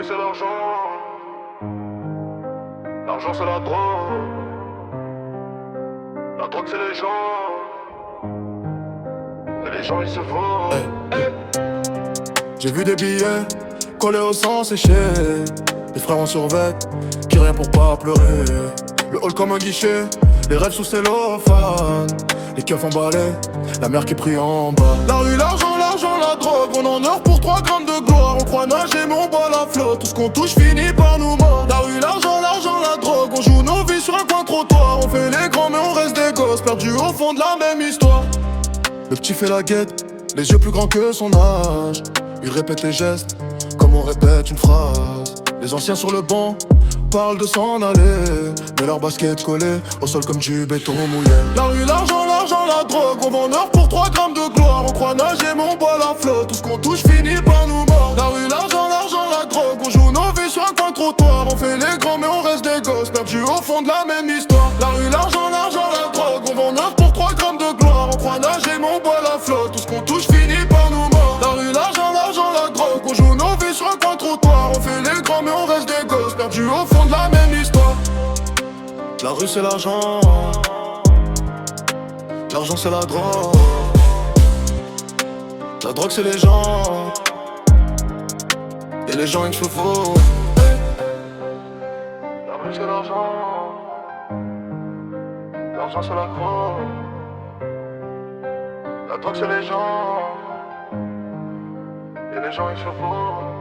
rue c'est l'argent. L'argent c'est la drogue. La drogue c'est les gens. Et les gens ils se volent. J'ai vu des billets collés au sang séché. Les frères en survêt qui rien pour pas pleurer. Le hall comme un guichet, les rêves sous cellophane. Les keufs emballés, la mer qui prie en bas. La rue, l'argent, l'argent, la drogue. On en heure pour 3 grammes de gloire. On croit nager mais on boit la flotte. Tout ce qu'on touche finit par nous mordre. La rue, l'argent, l'argent, la drogue. On joue nos vies sur un coin trottoir. On fait les grands mais on reste des gosses perdus au fond de la même histoire. Le petit fait la guette, les yeux plus grands que son âge. Il répète les gestes, comme on répète une phrase. Les anciens sur le banc parlent de s'en aller, mais leurs baskets collées au sol comme du béton mouillé. La rue, l'argent, l'argent, la drogue. On vend neuf pour 3 grammes de gloire. On croit nager mais on boit la flotte. Tout ce qu'on touche finit par nous mordre. La rue, l'argent, l'argent, la drogue. On joue nos vies sur un coin trottoir. On fait les grands mais on reste des gosses perdus au fond de la même histoire. La rue, l'argent, l'argent, la drogue. On vend neuf pour 3 grammes de gloire. On croit nager mais on boit la flotte. Tout ce qu'on touche finit par nous mordre. La rue, l'argent, l'argent, la drogue. On joue nos vies sur un coin trottoir. On fait les grands mais on reste des gosses perdus au fond de la même histoire. La rue c'est l'argent. L'argent c'est la drogue. La drogue c'est les gens. Et les gens il se faut. La rue c'est l'argent. L'argent c'est la drogue. La drogue c'est les gens. Et les gens ils se volent.